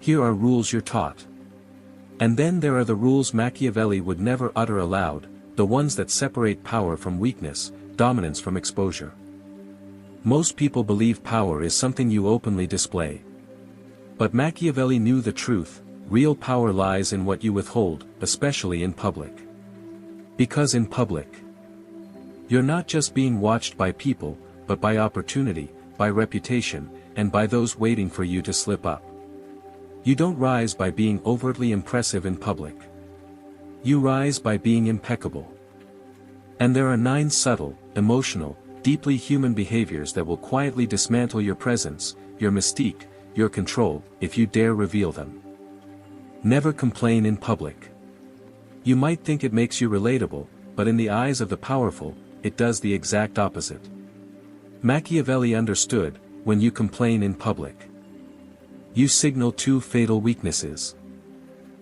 Here are rules you're taught. And then there are the rules Machiavelli would never utter aloud, the ones that separate power from weakness, dominance from exposure. Most people believe power is something you openly display. But Machiavelli knew the truth: real power lies in what you withhold, especially in public. Because in public, you're not just being watched by people, but by opportunity, by reputation, and by those waiting for you to slip up. You don't rise by being overtly impressive in public. You rise by being impeccable. And there are 9 subtle, emotional, deeply human behaviors that will quietly dismantle your presence, your mystique, your control, if you dare reveal them. Never complain in public. You might think it makes you relatable, but in the eyes of the powerful, it does the exact opposite. Machiavelli understood: when you complain in public, you signal 2 fatal weaknesses.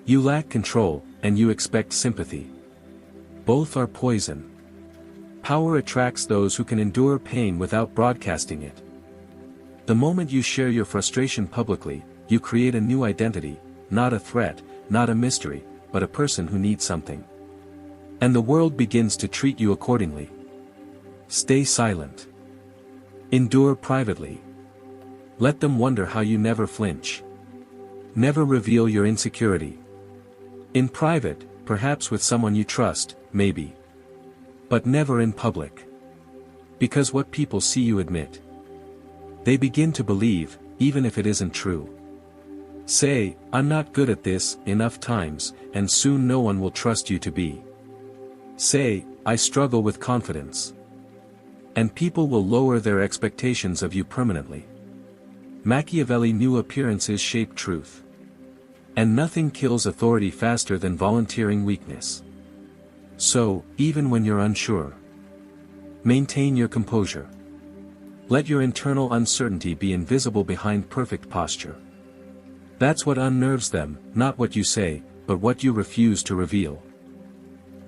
You lack control, and you expect sympathy. Both are poison. Power attracts those who can endure pain without broadcasting it. The moment you share your frustration publicly, you create a new identity, not a threat, not a mystery, but a person who needs something. And the world begins to treat you accordingly. Stay silent. Endure privately. Let them wonder how you never flinch. Never reveal your insecurity. In private, perhaps with someone you trust, maybe. But never in public. Because what people see you admit, they begin to believe, even if it isn't true. Say, "I'm not good at this," enough times, and soon no one will trust you to be. Say, "I struggle with confidence." And people will lower their expectations of you permanently. Machiavelli knew appearances shape truth. And nothing kills authority faster than volunteering weakness. So, even when you're unsure, maintain your composure. Let your internal uncertainty be invisible behind perfect posture. That's what unnerves them, not what you say, but what you refuse to reveal.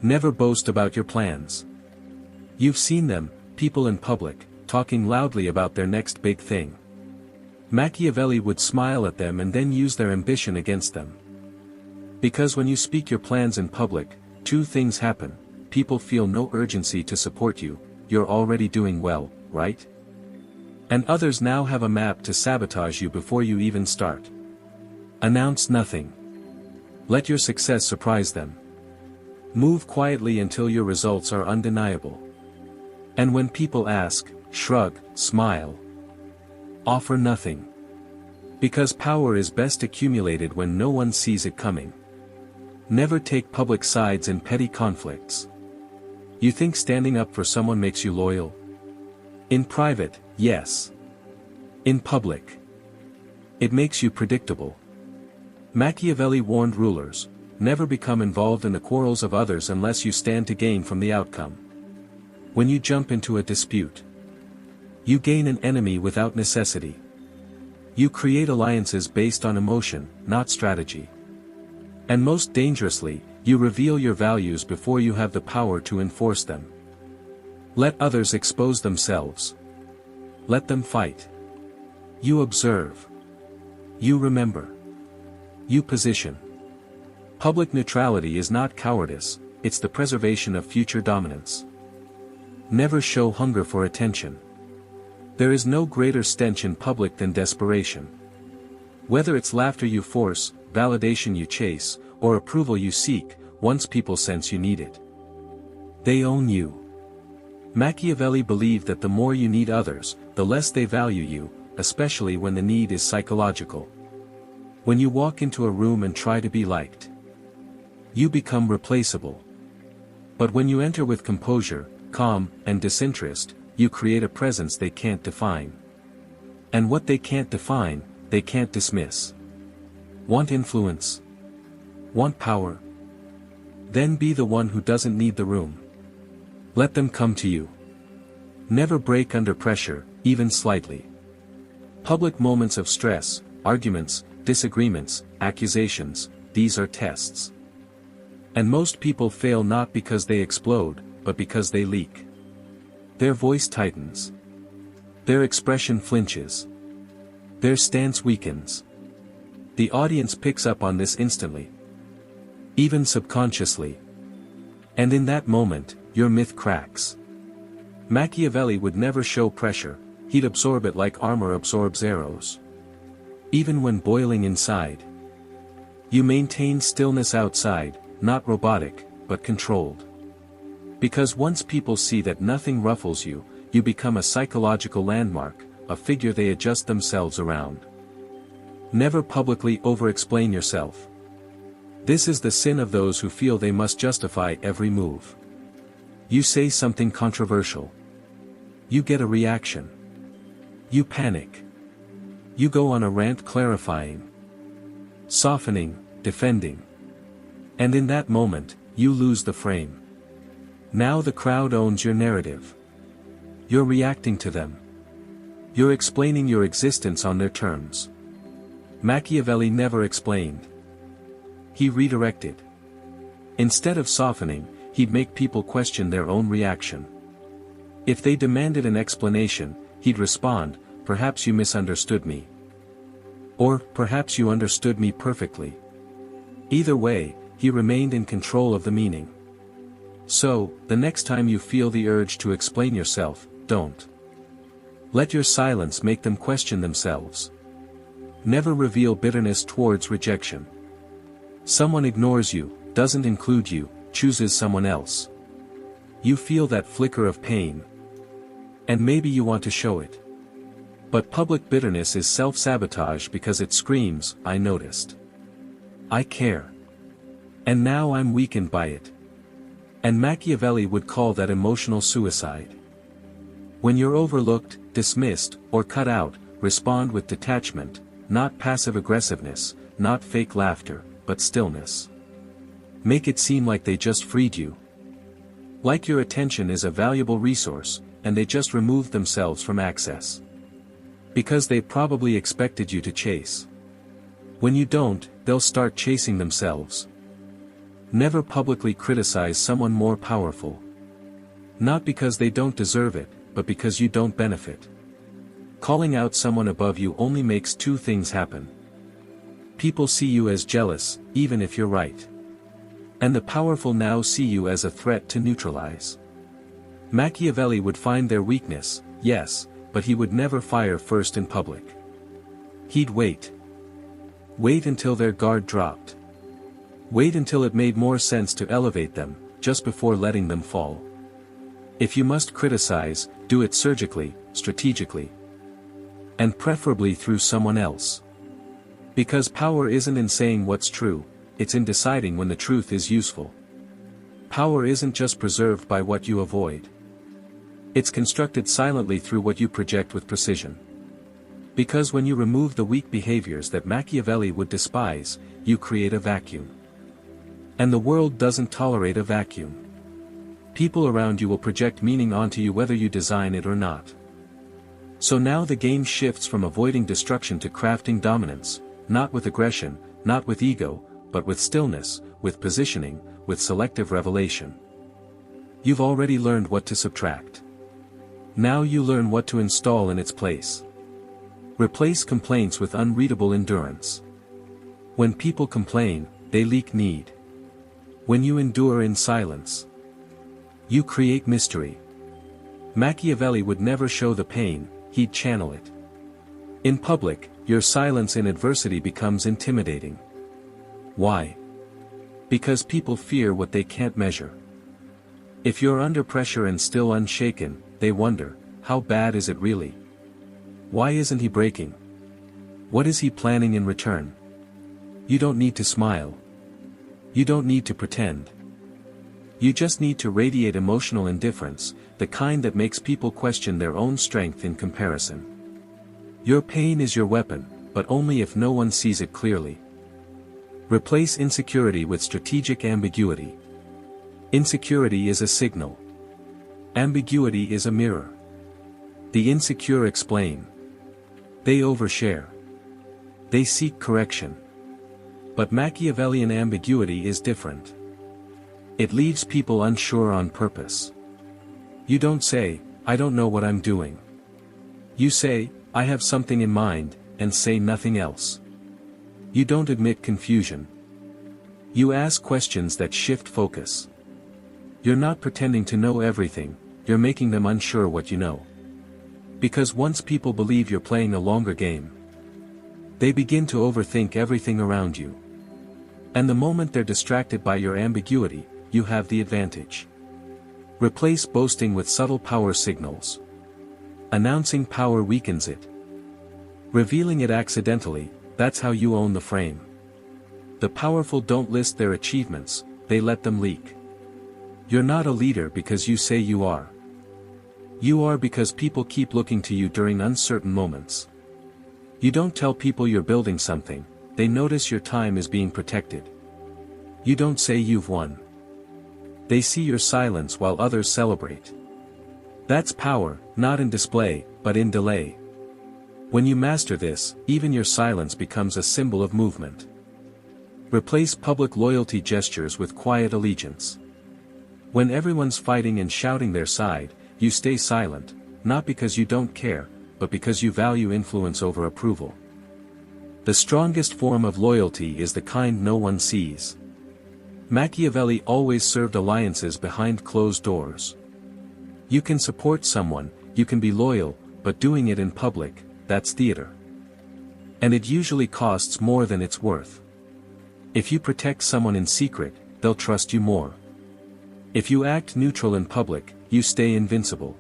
Never boast about your plans. You've seen them, people in public, talking loudly about their next big thing. Machiavelli would smile at them and then use their ambition against them. Because when you speak your plans in public, 2 things happen: people feel no urgency to support you, you're already doing well, right? And others now have a map to sabotage you before you even start. Announce nothing. Let your success surprise them. Move quietly until your results are undeniable. And when people ask, shrug, smile. Offer nothing. Because power is best accumulated when no one sees it coming. Never take public sides in petty conflicts. You think standing up for someone makes you loyal? In private, yes. In public, it makes you predictable. Machiavelli warned rulers: never become involved in the quarrels of others unless you stand to gain from the outcome. When you jump into a dispute, you gain an enemy without necessity. You create alliances based on emotion, not strategy. And most dangerously, you reveal your values before you have the power to enforce them. Let others expose themselves. Let them fight. You observe. You remember. You position. Public neutrality is not cowardice, it's the preservation of future dominance. Never show hunger for attention. There is no greater stench in public than desperation. Whether it's laughter you force, validation you chase, or approval you seek, once people sense you need it, they own you. Machiavelli believed that the more you need others, the less they value you, especially when the need is psychological. When you walk into a room and try to be liked, you become replaceable. But when you enter with composure, calm, and disinterest, you create a presence they can't define. And what they can't define, they can't dismiss. Want influence? Want power? Then be the one who doesn't need the room. Let them come to you. Never break under pressure, even slightly. Public moments of stress, arguments, disagreements, accusations, these are tests. And most people fail not because they explode, but because they leak. Their voice tightens. Their expression flinches. Their stance weakens. The audience picks up on this instantly. Even subconsciously. And in that moment, your myth cracks. Machiavelli would never show pressure, he'd absorb it like armor absorbs arrows. Even when boiling inside. You maintain stillness outside, not robotic, but controlled. Because once people see that nothing ruffles you, you become a psychological landmark, a figure they adjust themselves around. Never publicly over-explain yourself. This is the sin of those who feel they must justify every move. You say something controversial. You get a reaction. You panic. You go on a rant clarifying, softening, defending. And in that moment, you lose the frame. Now the crowd owns your narrative. You're reacting to them. You're explaining your existence on their terms. Machiavelli never explained. He redirected. Instead of softening, he'd make people question their own reaction. If they demanded an explanation, he'd respond, "Perhaps you misunderstood me." Or, "Perhaps you understood me perfectly." Either way, he remained in control of the meaning. So, the next time you feel the urge to explain yourself, don't. Let your silence make them question themselves. Never reveal bitterness towards rejection. Someone ignores you, doesn't include you, chooses someone else. You feel that flicker of pain. And maybe you want to show it. But public bitterness is self-sabotage because it screams, "I noticed. I care. And now I'm weakened by it." And Machiavelli would call that emotional suicide. When you're overlooked, dismissed, or cut out, respond with detachment, not passive-aggressiveness, not fake laughter, but stillness. Make it seem like they just freed you. Like your attention is a valuable resource, and they just removed themselves from access. Because they probably expected you to chase. When you don't, they'll start chasing themselves. Never publicly criticize someone more powerful. Not because they don't deserve it, but because you don't benefit. Calling out someone above you only makes two things happen. People see you as jealous, even if you're right. And the powerful now see you as a threat to neutralize. Machiavelli would find their weakness, yes, but he would never fire first in public. He'd wait. Wait until their guard dropped. Wait until it made more sense to elevate them, just before letting them fall. If you must criticize, do it surgically, strategically. And preferably through someone else. Because power isn't in saying what's true, it's in deciding when the truth is useful. Power isn't just preserved by what you avoid. It's constructed silently through what you project with precision. Because when you remove the weak behaviors that Machiavelli would despise, you create a vacuum. And the world doesn't tolerate a vacuum. People around you will project meaning onto you whether you design it or not. So now the game shifts from avoiding destruction to crafting dominance, not with aggression, not with ego, but with stillness, with positioning, with selective revelation. You've already learned what to subtract. Now you learn what to install in its place. Replace complaints with unreadable endurance. When people complain, they leak need. When you endure in silence, you create mystery. Machiavelli would never show the pain, he'd channel it. In public, your silence in adversity becomes intimidating. Why? Because people fear what they can't measure. If you're under pressure and still unshaken, they wonder, how bad is it really? Why isn't he breaking? What is he planning in return? You don't need to smile. You don't need to pretend. You just need to radiate emotional indifference, the kind that makes people question their own strength in comparison. Your pain is your weapon, but only if no one sees it clearly. Replace insecurity with strategic ambiguity. Insecurity is a signal. Ambiguity is a mirror. The insecure explain. They overshare. They seek correction. But Machiavellian ambiguity is different. It leaves people unsure on purpose. You don't say, "I don't know what I'm doing." You say, "I have something in mind," and say nothing else. You don't admit confusion. You ask questions that shift focus. You're not pretending to know everything, you're making them unsure what you know. Because once people believe you're playing a longer game, they begin to overthink everything around you. And the moment they're distracted by your ambiguity, you have the advantage. Replace boasting with subtle power signals. Announcing power weakens it. Revealing it accidentally, that's how you own the frame. The powerful don't list their achievements, they let them leak. You're not a leader because you say you are. You are because people keep looking to you during uncertain moments. You don't tell people you're building something, they notice your time is being protected. You don't say you've won. They see your silence while others celebrate. That's power, not in display, but in delay. When you master this, even your silence becomes a symbol of movement. Replace public loyalty gestures with quiet allegiance. When everyone's fighting and shouting their side, you stay silent, not because you don't care, but because you value influence over approval. The strongest form of loyalty is the kind no one sees. Machiavelli always served alliances behind closed doors. You can support someone, you can be loyal, but doing it in public, that's theater. And it usually costs more than it's worth. If you protect someone in secret, they'll trust you more. If you act neutral in public, you stay invincible.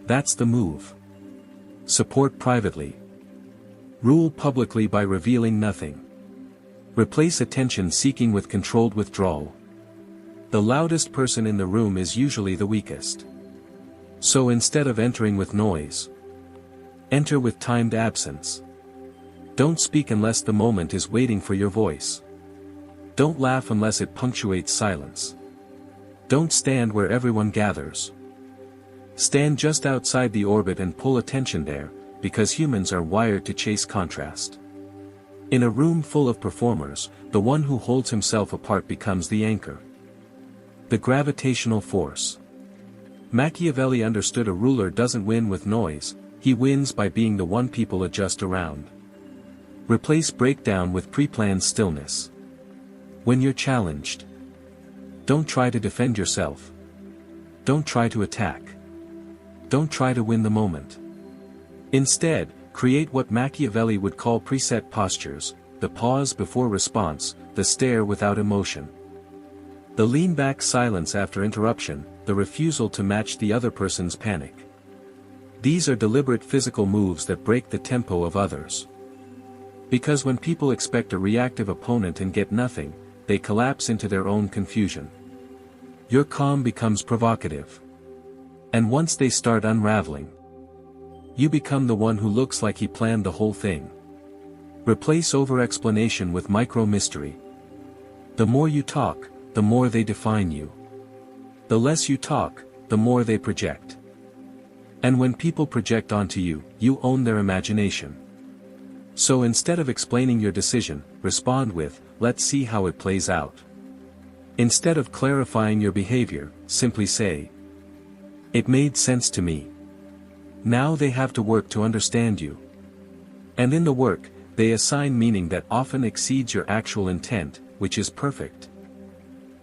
That's the move. Support privately. Rule publicly by revealing nothing. Replace attention-seeking with controlled withdrawal. The loudest person in the room is usually the weakest. So instead of entering with noise, enter with timed absence. Don't speak unless the moment is waiting for your voice. Don't laugh unless it punctuates silence. Don't stand where everyone gathers. Stand just outside the orbit and pull attention there, because humans are wired to chase contrast. In a room full of performers, the one who holds himself apart becomes the anchor. The gravitational force. Machiavelli understood a ruler doesn't win with noise, he wins by being the one people adjust around. Replace breakdown with pre-planned stillness. When you're challenged, don't try to defend yourself. Don't try to attack. Don't try to win the moment. Instead, create what Machiavelli would call preset postures, the pause before response, the stare without emotion. The lean-back silence after interruption, the refusal to match the other person's panic. These are deliberate physical moves that break the tempo of others. Because when people expect a reactive opponent and get nothing, they collapse into their own confusion. Your calm becomes provocative. And once they start unraveling, you become the one who looks like he planned the whole thing. Replace over-explanation with micro-mystery. The more you talk, the more they define you. The less you talk, the more they project. And when people project onto you, you own their imagination. So instead of explaining your decision, respond with, "Let's see how it plays out." Instead of clarifying your behavior, simply say, "It made sense to me." Now they have to work to understand you. And in the work, they assign meaning that often exceeds your actual intent, which is perfect.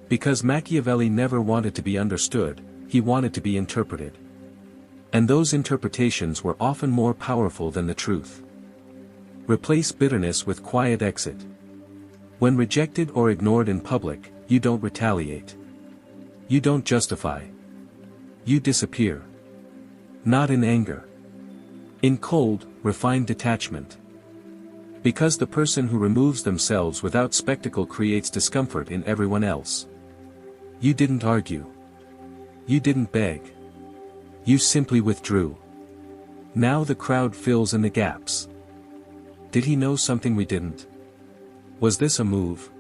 Because Machiavelli never wanted to be understood, he wanted to be interpreted. And those interpretations were often more powerful than the truth. Replace bitterness with quiet exit. When rejected or ignored in public, you don't retaliate. You don't justify. You disappear. Not in anger. In cold, refined detachment. Because the person who removes themselves without spectacle creates discomfort in everyone else. You didn't argue. You didn't beg. You simply withdrew. Now the crowd fills in the gaps. Did he know something we didn't? Was this a move?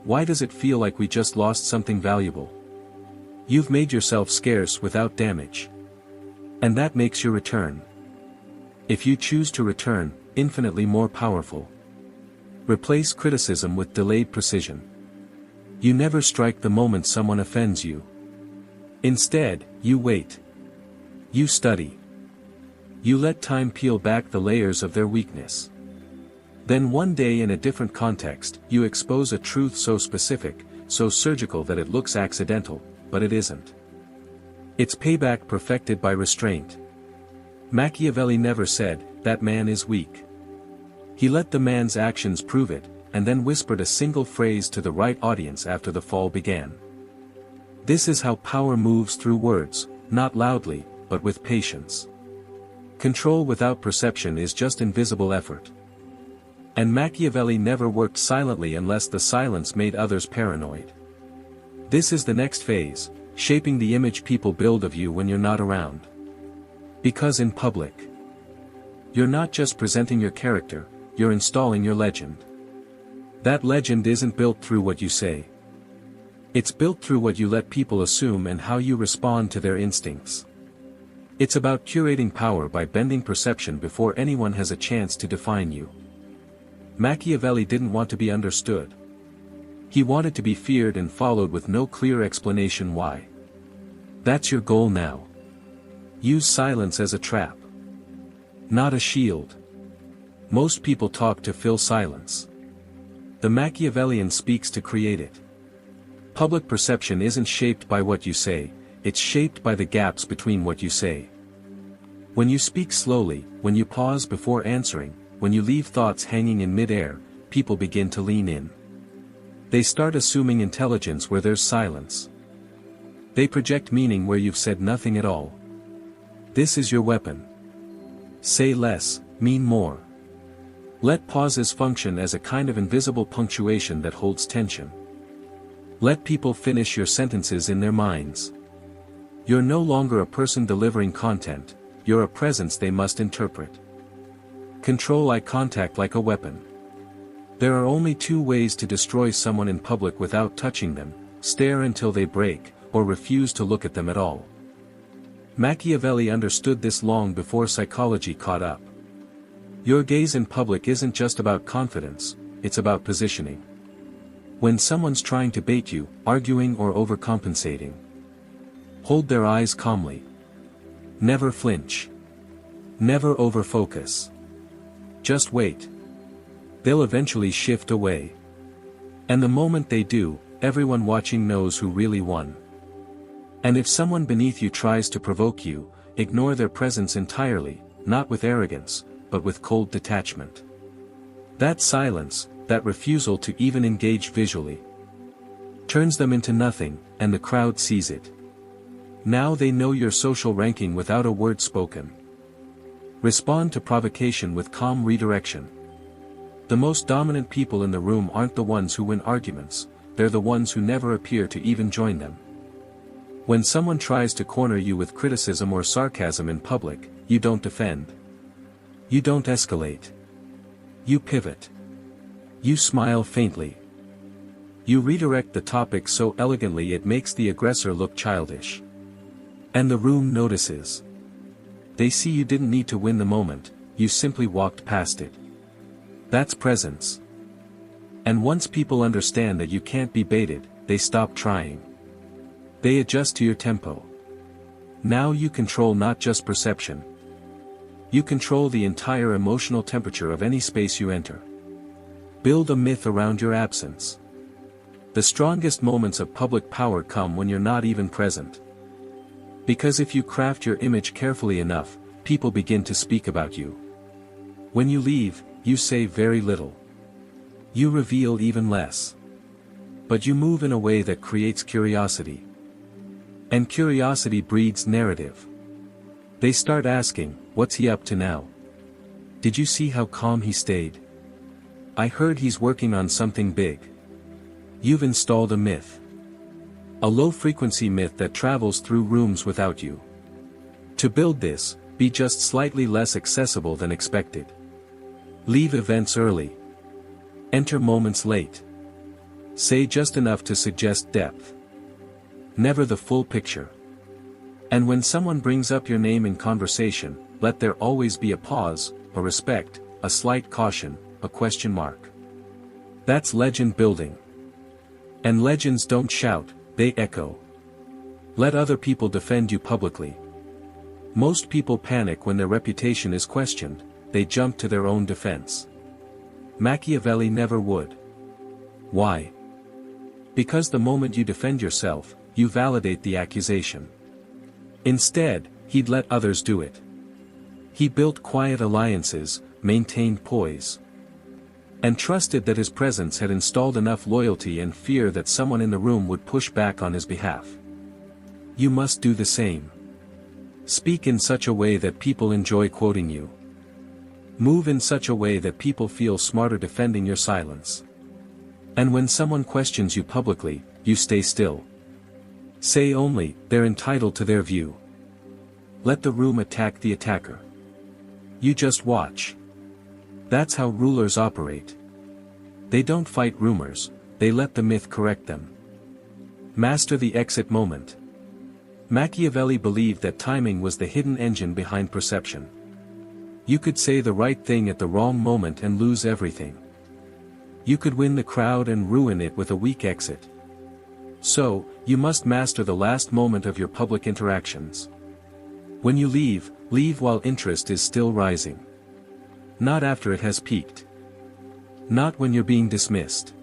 Why does it feel like we just lost something valuable? You've made yourself scarce without damage. And that makes your return. If you choose to return, infinitely more powerful. Replace criticism with delayed precision. You never strike the moment someone offends you. Instead, you wait. You study. You let time peel back the layers of their weakness. Then one day in a different context, you expose a truth so specific, so surgical that it looks accidental, but it isn't. It's payback perfected by restraint. Machiavelli never said, "That man is weak." He let the man's actions prove it, and then whispered a single phrase to the right audience after the fall began. This is how power moves through words, not loudly, but with patience. Control without perception is just invisible effort. And Machiavelli never worked silently unless the silence made others paranoid. This is the next phase, shaping the image people build of you when you're not around. Because in public, you're not just presenting your character, you're installing your legend. That legend isn't built through what you say. It's built through what you let people assume and how you respond to their instincts. It's about curating power by bending perception before anyone has a chance to define you. Machiavelli didn't want to be understood. He wanted to be feared and followed with no clear explanation why. That's your goal now. Use silence as a trap, not a shield. Most people talk to fill silence. The Machiavellian speaks to create it. Public perception isn't shaped by what you say, it's shaped by the gaps between what you say. When you speak slowly, when you pause before answering, when you leave thoughts hanging in mid-air, people begin to lean in. They start assuming intelligence where there's silence. They project meaning where you've said nothing at all. This is your weapon. Say less, mean more. Let pauses function as a kind of invisible punctuation that holds tension. Let people finish your sentences in their minds. You're no longer a person delivering content, you're a presence they must interpret. Control eye contact like a weapon. There are only two ways to destroy someone in public without touching them: stare until they break, or refuse to look at them at all. Machiavelli understood this long before psychology caught up. Your gaze in public isn't just about confidence, it's about positioning. When someone's trying to bait you, arguing or overcompensating, hold their eyes calmly. Never flinch. Never overfocus. Just wait. They'll eventually shift away. And the moment they do, everyone watching knows who really won. And if someone beneath you tries to provoke you, ignore their presence entirely, not with arrogance, but with cold detachment. That silence, that refusal to even engage visually, turns them into nothing, and the crowd sees it. Now they know your social ranking without a word spoken. Respond to provocation with calm redirection. The most dominant people in the room aren't the ones who win arguments, they're the ones who never appear to even join them. When someone tries to corner you with criticism or sarcasm in public, you don't defend. You don't escalate. You pivot. You smile faintly. You redirect the topic so elegantly it makes the aggressor look childish. And the room notices. They see you didn't need to win the moment, you simply walked past it. That's presence. And once people understand that you can't be baited, they stop trying. They adjust to your tempo. Now you control not just perception. You control the entire emotional temperature of any space you enter. Build a myth around your absence. The strongest moments of public power come when you're not even present. Because if you craft your image carefully enough, people begin to speak about you. When you leave, you say very little. You reveal even less. But you move in a way that creates curiosity. And curiosity breeds narrative. They start asking, what's he up to now? Did you see how calm he stayed? I heard he's working on something big. You've installed a myth. A low-frequency myth that travels through rooms without you. To build this, be just slightly less accessible than expected. Leave events early. Enter moments late. Say just enough to suggest depth. Never the full picture. And when someone brings up your name in conversation, let there always be a pause, a respect, a slight caution, a question mark. That's legend building. And legends don't shout, they echo. Let other people defend you publicly. Most people panic when their reputation is questioned, they jump to their own defense. Machiavelli never would. Why? Because the moment you defend yourself, you validate the accusation. Instead, he'd let others do it. He built quiet alliances, maintained poise, and trusted that his presence had installed enough loyalty and fear that someone in the room would push back on his behalf. You must do the same. Speak in such a way that people enjoy quoting you. Move in such a way that people feel smarter defending your silence. And when someone questions you publicly, you stay still. Say only, they're entitled to their view. Let the room attack the attacker. You just watch. That's how rulers operate. They don't fight rumors, they let the myth correct them. Master the exit moment. Machiavelli believed that timing was the hidden engine behind perception. You could say the right thing at the wrong moment and lose everything. You could win the crowd and ruin it with a weak exit. So, you must master the last moment of your public interactions. When you leave, leave while interest is still rising. Not after it has peaked. Not when you're being dismissed.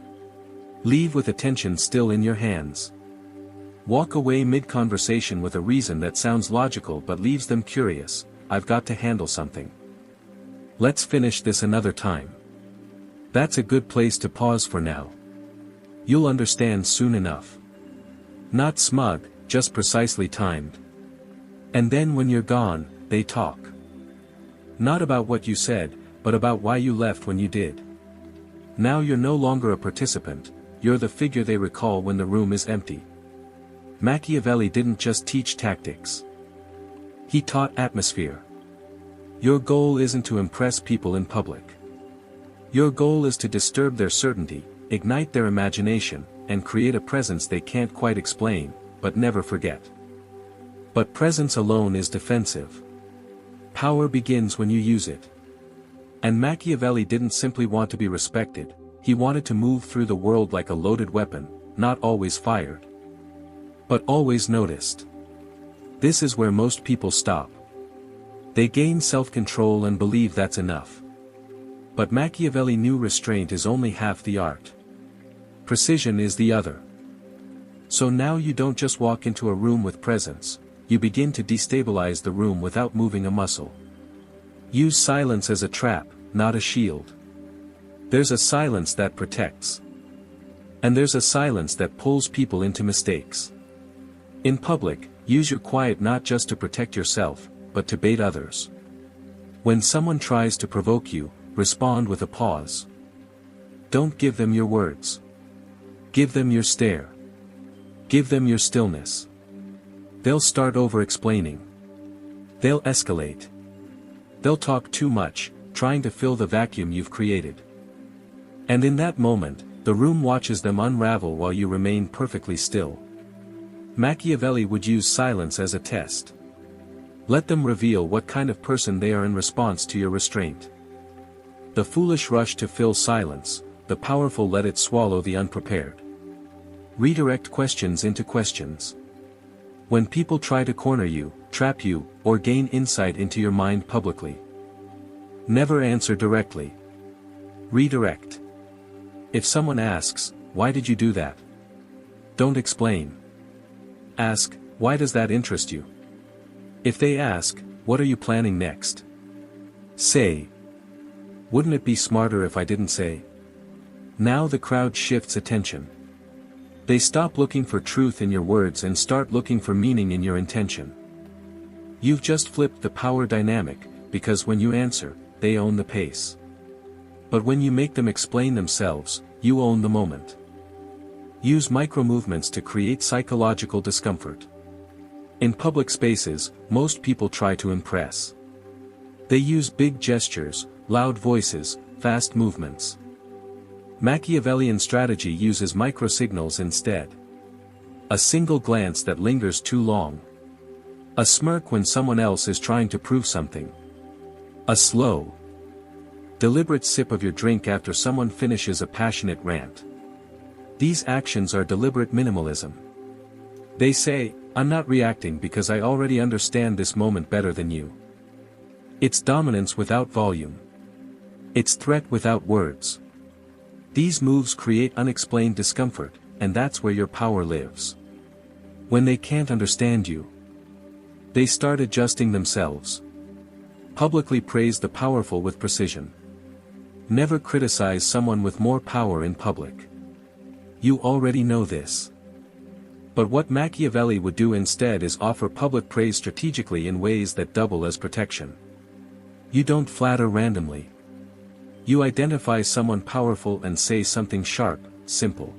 Leave with attention still in your hands. Walk away mid-conversation with a reason that sounds logical but leaves them curious. I've got to handle something. Let's finish this another time. That's a good place to pause for now. You'll understand soon enough. Not smug, just precisely timed. And then when you're gone, they talk. Not about what you said, but about why you left when you did. Now you're no longer a participant, you're the figure they recall when the room is empty. Machiavelli didn't just teach tactics. He taught atmosphere. Your goal isn't to impress people in public. Your goal is to disturb their certainty, ignite their imagination, and create a presence they can't quite explain, but never forget. But presence alone is defensive. Power begins when you use it. And Machiavelli didn't simply want to be respected, he wanted to move through the world like a loaded weapon, not always fired, but always noticed. This is where most people stop. They gain self-control and believe that's enough. But Machiavelli knew restraint is only half the art. Precision is the other. So now you don't just walk into a room with presence, you begin to destabilize the room without moving a muscle. Use silence as a trap, not a shield. There's a silence that protects. And there's a silence that pulls people into mistakes. In public, use your quiet not just to protect yourself, but to bait others. When someone tries to provoke you, respond with a pause. Don't give them your words. Give them your stare. Give them your stillness. They'll start over-explaining. They'll escalate. They'll talk too much, trying to fill the vacuum you've created. And in that moment, the room watches them unravel while you remain perfectly still. Machiavelli would use silence as a test. Let them reveal what kind of person they are in response to your restraint. The foolish rush to fill silence, the powerful let it swallow the unprepared. Redirect questions into questions. When people try to corner you, trap you, or gain insight into your mind publicly, never answer directly. Redirect. If someone asks, "Why did you do that?" don't explain. Ask, "Why does that interest you?" If they ask, "What are you planning next?" say, "Wouldn't it be smarter if I didn't say?" Now the crowd shifts attention. They stop looking for truth in your words and start looking for meaning in your intention. You've just flipped the power dynamic, because when you answer, they own the pace. But when you make them explain themselves, you own the moment. Use micro-movements to create psychological discomfort. In public spaces, most people try to impress. They use big gestures, loud voices, fast movements. Machiavellian strategy uses micro-signals instead. A single glance that lingers too long. A smirk when someone else is trying to prove something. A slow, deliberate sip of your drink after someone finishes a passionate rant. These actions are deliberate minimalism. They say, "I'm not reacting because I already understand this moment better than you." It's dominance without volume. It's threat without words. These moves create unexplained discomfort, and that's where your power lives. When they can't understand you, they start adjusting themselves. Publicly praise the powerful with precision. Never criticize someone with more power in public. You already know this. But what Machiavelli would do instead is offer public praise strategically in ways that double as protection. You don't flatter randomly. You identify someone powerful and say something sharp, simple,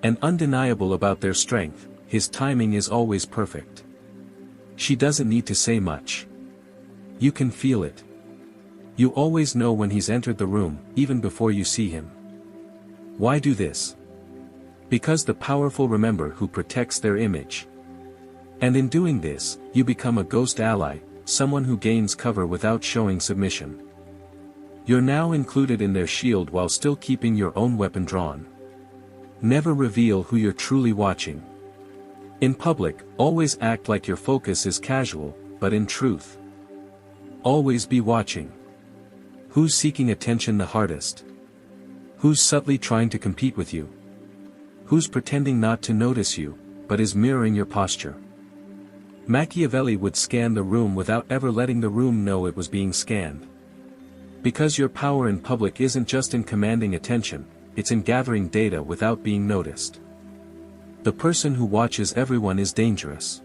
and undeniable about their strength. His timing is always perfect. She doesn't need to say much. You can feel it. You always know when he's entered the room, even before you see him. Why do this? Because the powerful remember who protects their image. And in doing this, you become a ghost ally, someone who gains cover without showing submission. You're now included in their shield while still keeping your own weapon drawn. Never reveal who you're truly watching. In public, always act like your focus is casual, but in truth, always be watching. Who's seeking attention the hardest? Who's subtly trying to compete with you? Who's pretending not to notice you, but is mirroring your posture? Machiavelli would scan the room without ever letting the room know it was being scanned. Because your power in public isn't just in commanding attention, it's in gathering data without being noticed. The person who watches everyone is dangerous.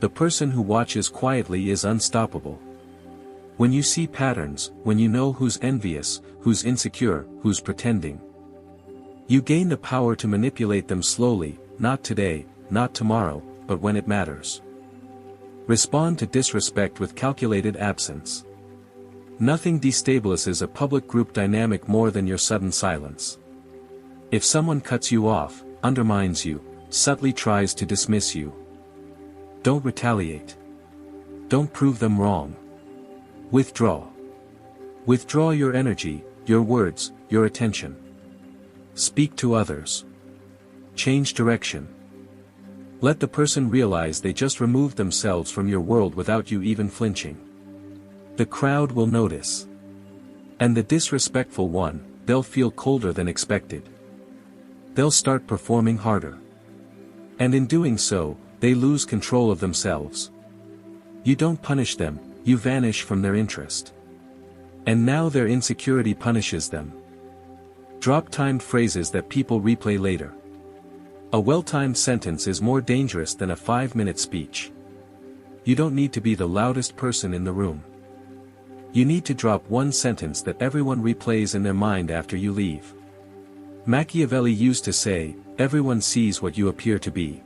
The person who watches quietly is unstoppable. When you see patterns, when you know who's envious, who's insecure, who's pretending, you gain the power to manipulate them slowly, not today, not tomorrow, but when it matters. Respond to disrespect with calculated absence. Nothing destabilizes a public group dynamic more than your sudden silence. If someone cuts you off, undermines you, subtly tries to dismiss you, don't retaliate. Don't prove them wrong. Withdraw. Withdraw your energy, your words, your attention. Speak to others. Change direction. Let the person realize they just removed themselves from your world without you even flinching. The crowd will notice. And the disrespectful one, they'll feel colder than expected. They'll start performing harder. And in doing so, they lose control of themselves. You don't punish them, you vanish from their interest. And now their insecurity punishes them. Drop timed phrases that people replay later. A well-timed sentence is more dangerous than a 5-minute speech. You don't need to be the loudest person in the room. You need to drop one sentence that everyone replays in their mind after you leave. Machiavelli used to say, everyone sees what you appear to be.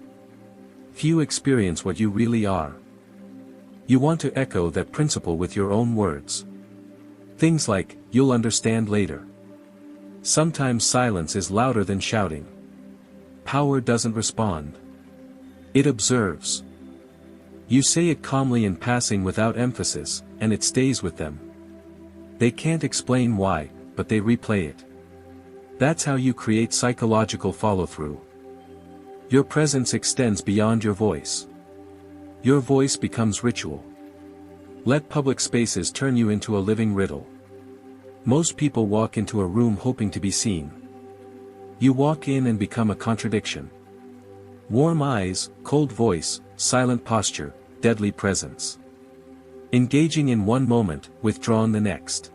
Few experience what you really are. You want to echo that principle with your own words. Things like, you'll understand later. Sometimes silence is louder than shouting. Power doesn't respond. It observes. You say it calmly in passing without emphasis, and it stays with them. They can't explain why, but they replay it. That's how you create psychological follow-through. Your presence extends beyond your voice. Your voice becomes ritual. Let public spaces turn you into a living riddle. Most people walk into a room hoping to be seen. You walk in and become a contradiction. Warm eyes, cold voice, silent posture, deadly presence. Engaging in one moment, withdrawn the next.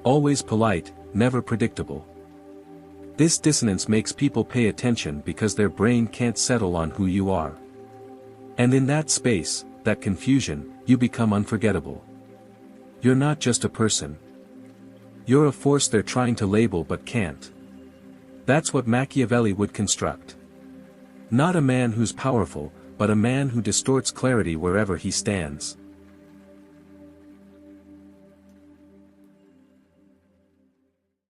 Always polite, never predictable. This dissonance makes people pay attention because their brain can't settle on who you are. And in that space, that confusion, you become unforgettable. You're not just a person. You're a force they're trying to label but can't. That's what Machiavelli would construct. Not a man who's powerful, but a man who distorts clarity wherever he stands.